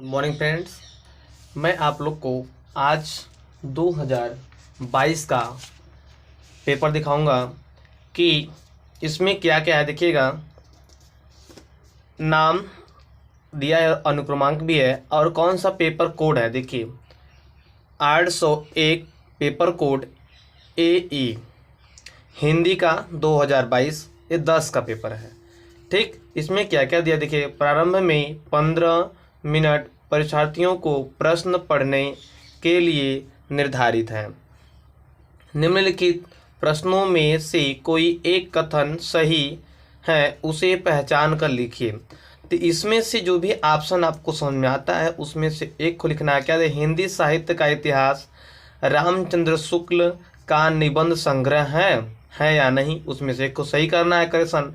Good morning friends. मैं आप लोग को आज 2022 का पेपर दिखाऊंगा कि इसमें क्या क्या है। देखिएगा, नाम दिया है, अनुक्रमांक भी है और कौन सा पेपर कोड है। देखिए 801 पेपर कोड AE हिंदी का 2022, ये 10 का पेपर है। ठीक, इसमें क्या क्या दिया देखिए। प्रारंभ में 15 मिनट परीक्षार्थियों को प्रश्न पढ़ने के लिए निर्धारित है। निम्नलिखित प्रश्नों में से कोई एक कथन सही है, उसे पहचान कर लिखिए। तो इसमें से जो भी ऑप्शन आपको समझ में आता है उसमें से एक को लिखना है। क्या है? हिंदी साहित्य का इतिहास रामचंद्र शुक्ल का निबंध संग्रह है या नहीं, उसमें से एक को सही करना है। करेक्शन।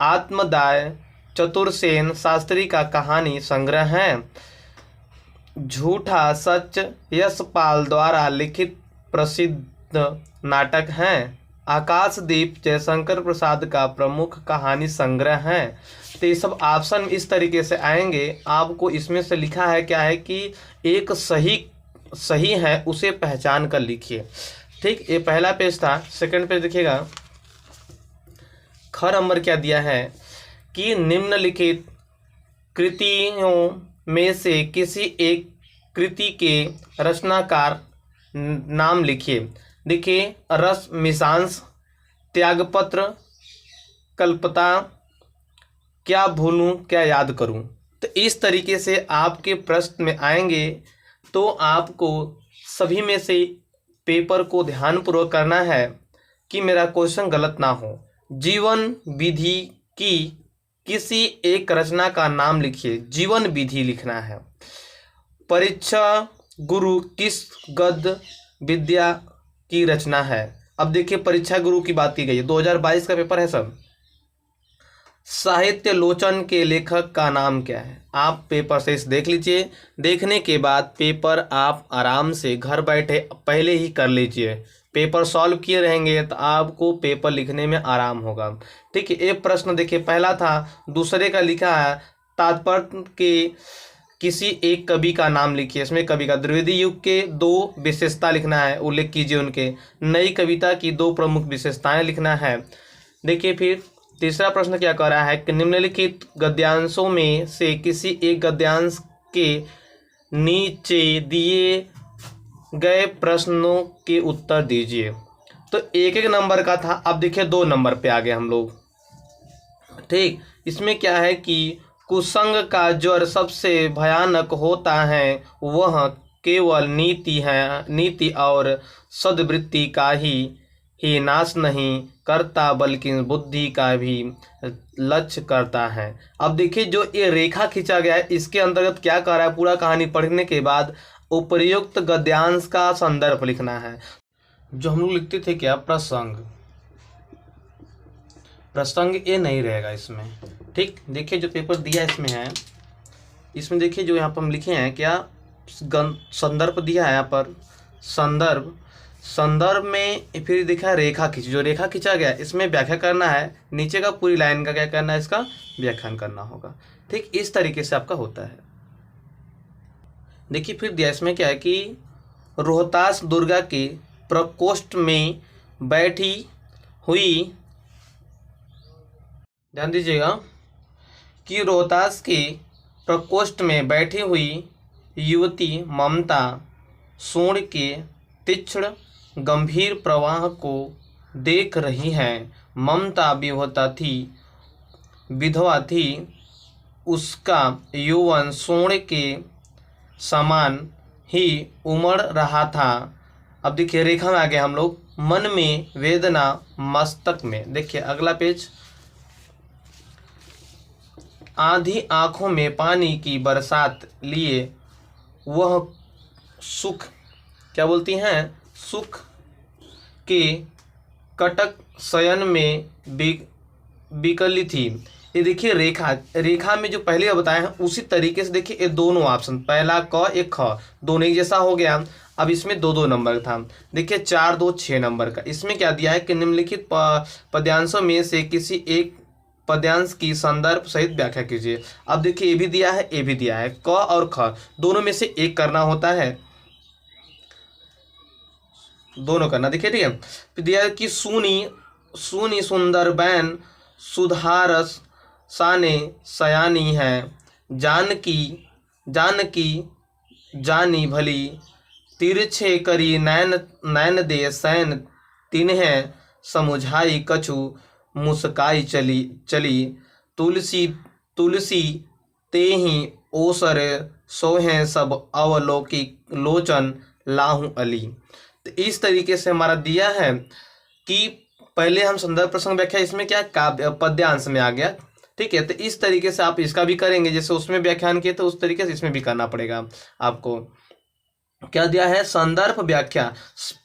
आत्मदाय चतुरसेन शास्त्री का कहानी संग्रह है। झूठा सच यशपाल द्वारा लिखित प्रसिद्ध नाटक है। आकाशदीप जयशंकर प्रसाद का प्रमुख कहानी संग्रह है। तो ये सब ऑप्शन इस तरीके से आएंगे। आपको इसमें से लिखा है क्या है कि एक सही है, उसे पहचान कर लिखिए। ठीक, ये पहला पेज था। सेकंड पेज देखिएगा, ख नंबर क्या दिया है कि निम्नलिखित कृतियों में से किसी एक कृति के रचनाकार नाम लिखिए। देखिए, रस मिशांस, त्यागपत्र, कल्पता, क्या भूलूं क्या याद करूं। तो इस तरीके से आपके प्रश्न में आएंगे। तो आपको सभी में से पेपर को ध्यानपूर्वक करना है कि मेरा क्वेश्चन गलत ना हो। जीवन विधि की किसी एक रचना का नाम लिखिए। जीवन विधि लिखना है। परीक्षा गुरु किस गद्य विद्या की रचना है। अब देखिए, परीक्षा गुरु की बात की गई है, 2022 का पेपर है सब। साहित्य लोचन के लेखक का नाम क्या है। आप पेपर से इस देख लीजिए। देखने के बाद पेपर आप आराम से घर बैठे पहले ही कर लीजिए। पेपर सॉल्व किए रहेंगे तो आपको पेपर लिखने में आराम होगा। ठीक है, एक प्रश्न देखिए, पहला था, दूसरे का लिखा है तात्पर्य के किसी एक कवि का नाम लिखिए। इसमें कवि का द्विवेदी युग के 2 विशेषता लिखना है, उल्लेख कीजिए उनके। नई कविता की 2 प्रमुख विशेषताएं लिखना है। देखिए, फिर तीसरा प्रश्न क्या कह रहा है कि निम्नलिखित गद्यांशों में से किसी एक गद्यांश के नीचे दिए गए प्रश्नों के उत्तर दीजिए। तो एक एक नंबर का था। अब देखिए 2 नंबर पे आ गए हम लोग। ठीक, इसमें क्या है कि कुसंग का ज्वर सबसे भयानक होता है, वह केवल नीति और सद्वृत्ति का ही नाश नहीं करता बल्कि बुद्धि का भी लक्ष्य करता है। अब देखिए, जो ये रेखा खींचा गया है इसके अंतर्गत क्या कर रहा है, पूरा कहानी पढ़ने के बाद उपर्युक्त गद्यांश का संदर्भ लिखना है। जो हम लोग लिखते थे क्या, प्रसंग ये नहीं रहेगा इसमें। ठीक, देखिए जो पेपर दिया इसमें है, इसमें देखिए जो यहाँ पर हम लिखे हैं क्या, संदर्भ दिया है यहाँ पर। संदर्भ में फिर दिखा है रेखा खींची। जो रेखा खींचा गया इसमें व्याख्या करना है। नीचे का पूरी लाइन का क्या करना है, इसका व्याख्यान करना होगा। ठीक, इस तरीके से आपका होता है। देखिए फिर दिया इसमें क्या है कि रोहतास दुर्गा के प्रकोष्ठ में बैठी हुई, ध्यान दीजिएगा कि रोहतास के प्रकोष्ठ में बैठी हुई युवती ममता सूर्य के तीक्ष्ण गंभीर प्रवाह को देख रही है। ममता विधवा थी, उसका यौवन सोने के समान ही उमड़ रहा था। अब देखिए रेखा में आ गए हम लोग। मन में वेदना, मस्तक में। देखिए अगला पेज, आधी आंखों में पानी की बरसात लिए वह सुख, क्या बोलती हैं, सुख के कटक शयन में बिकली थी। ये देखिए रेखा में जो पहले बताए हैं उसी तरीके से देखिए ये दोनों ऑप्शन, पहला क एक ख, दोनों एक जैसा हो गया। अब इसमें 2-2 नंबर था। देखिए 4, 2, 6 नंबर का। इसमें क्या दिया है कि निम्नलिखित पद्यांशों में से किसी एक पद्यांश की संदर्भ सहित व्याख्या कीजिए। अब देखिए ए भी दिया है, ए भी दिया है, क और ख दोनों में से एक करना होता है, दोनों करना। देखिए ठीक है, फिर दिया है कि सुनी सुनी सुंदर बैन सुधारस साने सयानी है, जानकी जानकी जानी भली, तिरछे करी नैन नैन दे सैन, तिन्हें समुझाई कछु मुस्काई चली चली, तुलसी तुलसी तेहि ओसर सोहें सब अवलोकी लोचन लाहू अली। तो इस तरीके से हमारा दिया है कि पहले हम संदर्भ प्रसंग व्याख्या, इसमें क्या काव्य पद्यांश में आ गया। ठीक है, तो इस तरीके से आप इसका भी करेंगे, जैसे उसमें व्याख्यान किए तो उस तरीके से इसमें भी करना पड़ेगा आपको। क्या दिया है, संदर्भ व्याख्या।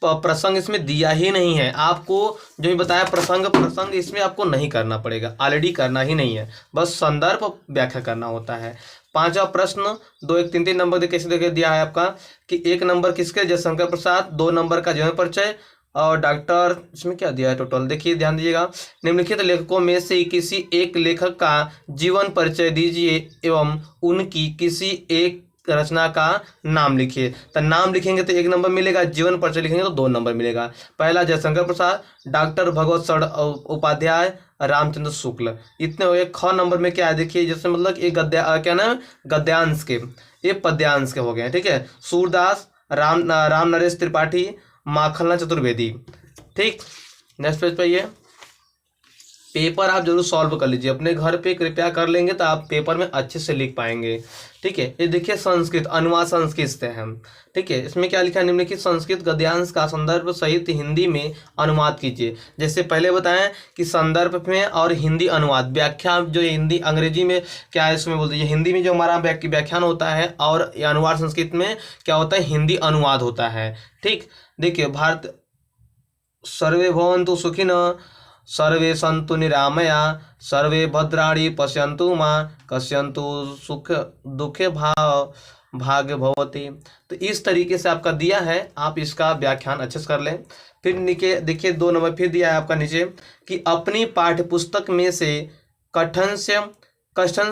प्रसंग इसमें दिया ही नहीं है आपको, जो भी बताया प्रसंग इसमें आपको नहीं करना पड़ेगा, ऑलरेडी करना ही नहीं है, बस संदर्भ व्याख्या करना होता है। पांचवा प्रश्न 2 1 3 3 नंबर देखिए, कैसे देखिए दिया है आपका कि 1 नंबर किसके, जयशंकर प्रसाद, 2 नंबर का जीवन परिचय और डॉक्टर, इसमें क्या दिया है टोटल देखिए ध्यान दीजिएगा, निम्नलिखित लेखकों में से किसी एक लेखक का जीवन परिचय दीजिए एवं उनकी किसी एक रचना का नाम लिखिए। तो नाम लिखेंगे तो 1 नंबर मिलेगा, जीवन परिचय लिखेंगे तो 2 नंबर मिलेगा। पहला जयशंकर प्रसाद, डॉक्टर भगवत शरण उपाध्याय, रामचंद्र शुक्ल, इतने हो गए। ख नंबर में क्या है देखिए, जैसे मतलब एक क्या नाम, गद्यांश के, ये पद्यांश के हो गए। ठीक है, सूरदास, राम नरेश त्रिपाठी, माखनलाल चतुर्वेदी। ठीक, नेक्स्ट पेज पे ये पेपर आप जरूर सॉल्व कर लीजिए अपने घर पे, कृपया कर लेंगे तो आप पेपर में अच्छे से लिख पाएंगे। ठीक है, ये देखिए संस्कृत अनुवाद संस्कृत से है। ठीक है, इसमें क्या लिखा है, निम्नलिखित संस्कृत गद्यांश का संदर्भ सहित हिंदी में अनुवाद कीजिए। जैसे पहले बताएं कि संदर्भ में और हिंदी अनुवाद व्याख्या, जो हिंदी अंग्रेजी में क्या है इसमें बोलते हैं, हिंदी में जो हमारा व्याख्यान होता है और अनुवाद संस्कृत में क्या होता है, हिंदी अनुवाद होता है। ठीक, देखिए भारत सर्वे भवन्तु सुखिनः सर्वे सन्तु निरामया सर्वे भद्राणि पश्यन्तु मां कश्यन्तु सुख दुखे भाग्य भवति। तो इस तरीके से आपका दिया है, आप इसका व्याख्यान अच्छे से कर लें। फिर नीचे देखिए 2 नंबर फिर दिया है आपका नीचे कि अपनी पाठ्य पुस्तक में से कठिन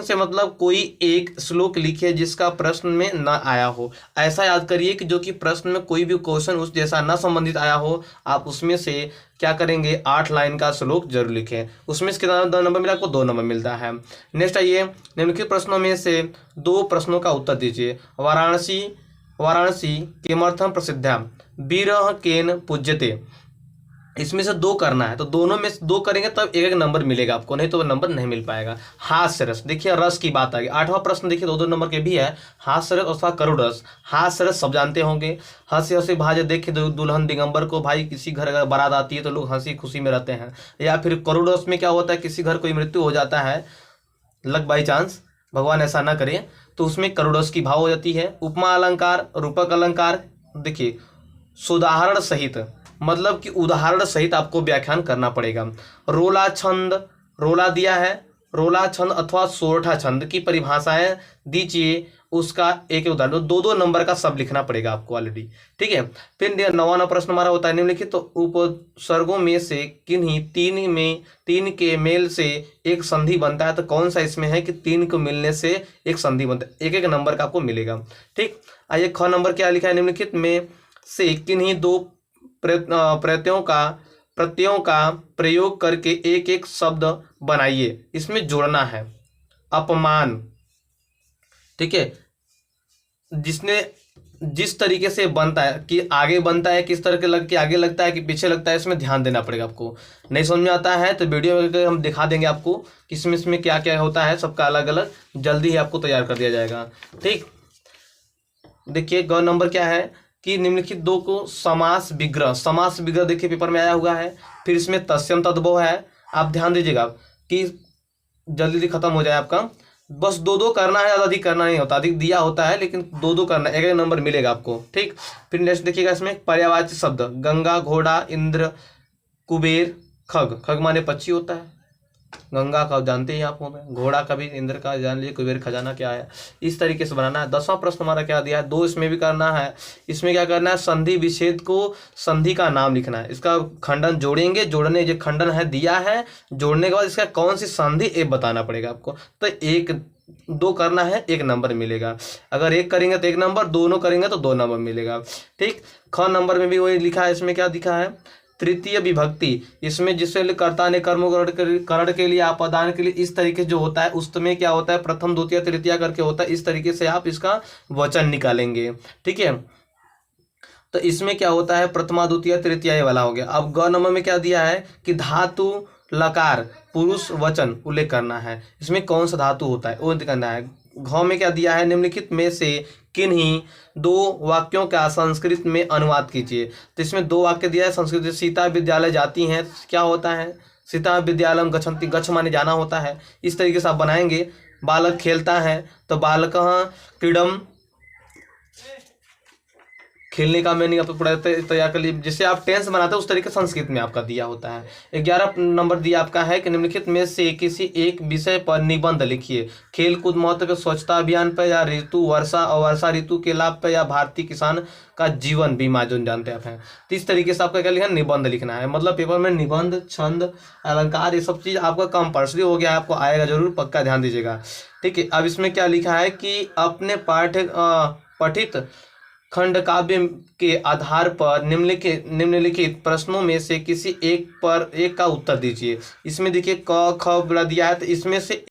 से मतलब कोई एक श्लोक लिखिए जिसका प्रश्न में न आया हो। ऐसा याद करिए कि जो कि प्रश्न में कोई भी क्वेश्चन उस जैसा न संबंधित आया हो, आप उसमें से क्या करेंगे 8 लाइन का श्लोक जरूर लिखें। उसमें से कितना 2 नंबर मिला, आपको 2 नंबर मिलता है। नेक्स्ट आइए, निम्नलिखित प्रश्नों में से 2 प्रश्नों का उत्तर दीजिए। वाराणसी किमर्थम प्रसिद्धा, बीरः केन पूज्यते। इसमें से 2 करना है, तो दोनों में से 2 करेंगे तब 1 नंबर मिलेगा आपको, नहीं तो नंबर नहीं मिल पाएगा। हास्य रस, देखिए रस की बात आ गई। 8वां प्रश्न देखिए 2-2 नंबर के भी है, हास्य रस अथवा करुण रस। हास्य रस सब जानते होंगे, हंसी हंसी भाजे देखे दुल्हन दिगंबर को, भाई किसी घर अगर बारात आती है तो लोग हंसी खुशी में रहते हैं। या फिर करुण रस में क्या होता है, किसी घर कोई मृत्यु हो जाता है, लक बाई चांस, भगवान ऐसा ना करे, तो उसमें करुण रस की भाव हो जाती है। उपमा अलंकार, रूपक अलंकार, देखिए सुदाहरण सहित, मतलब कि उदाहरण सहित आपको व्याख्यान करना पड़ेगा। रोला छंद, रोला दिया है, रोला छंद अथवा सोरठा छंद की परिभाषाएं दीजिए, उसका एक उदाहरण। 2-2 नंबर का सब लिखना पड़ेगा आपको ऑलरेडी। ठीक है, फिर 9वां प्रश्न हमारा होता है निम्नलिखित तो उपसर्गों में से किन्हीं 3 के मेल से एक संधि बनता है, तो कौन सा इसमें है कि 3 को मिलने से एक संधि बनता है, 1-1 नंबर का आपको मिलेगा। ठीक, आइए ख नंबर क्या लिखा है, निम्नलिखित में से किन्हीं 2 प्रत्ययों का प्रयोग करके एक शब्द बनाइए। इसमें जोड़ना है अपमान। ठीक है, जिस तरीके से बनता है कि आगे बनता है, किस तरह के आगे लगता है कि पीछे लगता है, इसमें ध्यान देना पड़ेगा आपको। नहीं समझ में आता है तो वीडियो में हम दिखा देंगे आपको कि इसमें क्या क्या होता है, सबका अलग अलग जल्दी ही आपको तैयार कर दिया जाएगा। ठीक, देखिए ग नंबर क्या है कि निम्नलिखित 2 को समास विग्रह देखिए पेपर में आया हुआ है। फिर इसमें तस्यम तद्भव है, आप ध्यान दीजिएगा कि जल्दी खत्म हो जाए आपका। बस 2-2 करना है, ज़्यादा अधिक करना नहीं होता, अधिक दिया होता है लेकिन 2-2 करना, 1-1 नंबर मिलेगा आपको। ठीक, फिर नेक्स्ट देखिएगा इसमें पर्यायवाची शब्द, गंगा, घोड़ा, इंद्र, कुबेर, खग माने पक्षी होता है। गंगा का जानते ही आप होंगे, घोड़ा कभी इंद्र का जान लीजिए, कुबेर खजाना क्या है। इस तरीके से बनाना है। 10वां प्रश्न हमारा क्या दिया है, 2 इसमें भी करना है। इसमें क्या करना है, संधि विच्छेद को संधि का नाम लिखना है। इसका खंडन जोड़ेंगे, जोड़ने जो खंडन है दिया है, जोड़ने के बाद इसका कौन सी संधि एक बताना पड़ेगा आपको। तो 1 2 करना है, 1 नंबर मिलेगा। अगर 1 करेंगे तो 1 नंबर, दोनों करेंगे तो 2 नंबर मिलेगा। ठीक। ख नंबर में भी वही लिखा है। इसमें क्या दिखा है, तृतीय विभक्ति। इसमें जिससे कर्ता ने कर्म करण के लिए आपादान के लिए इस तरीके से जो होता है, उसमें क्या होता है, प्रथम द्वितीय तृतीया करके होता है। इस तरीके से आप इसका वचन निकालेंगे। ठीक है। तो इसमें क्या होता है, प्रथमा द्वितीय तृतीया ये वाला हो गया। अब ग नंबर में क्या दिया है कि धातु लकार पुरुष वचन उल्लेख करना है। इसमें कौन सा धातु होता है वो करना है। घ में क्या दिया है, निम्नलिखित में से किन्हीं 2 वाक्यों का संस्कृत में अनुवाद कीजिए। तो इसमें 2 वाक्य दिया है संस्कृत में। सीता विद्यालय जाती हैं, क्या होता है, सीता विद्यालयम गच्छन्ति, गच्छ माने जाना होता है। इस तरीके से आप बनाएंगे। बालक खेलता है, तो बालकः क्रीडम, खेलने का मीनिंग आप पढ़ा तैयार कर लीजिए। जिससे आप टेंस बनाते हैं उस तरीके संस्कृत में आपका दिया होता है। 11 नंबर दिया आपका है कि निम्नलिखित में से किसी एक विषय पर निबंध लिखिए। खेल कूद महत्व पे, स्वच्छता अभियान पर, या ऋतु वर्षा और वर्षा ऋतु के लाभ पर, या भारतीय किसान का जीवन बीमा जो जानते आप हैं। तो इस तरीके से आपका क्या लिखना, निबंध लिखना है। मतलब पेपर में निबंध, छंद, अलंकार ये सब चीज़ आपका कंपल्सरी हो गया है, आपको आएगा जरूर, पक्का ध्यान दीजिएगा। ठीक है। अब इसमें क्या लिखा है कि अपने पठित खंड काव्य के आधार पर निम्नलिखित प्रश्नों में से किसी एक का उत्तर दीजिए। इसमें देखिए क ख बड़ा दिया है, तो इसमें से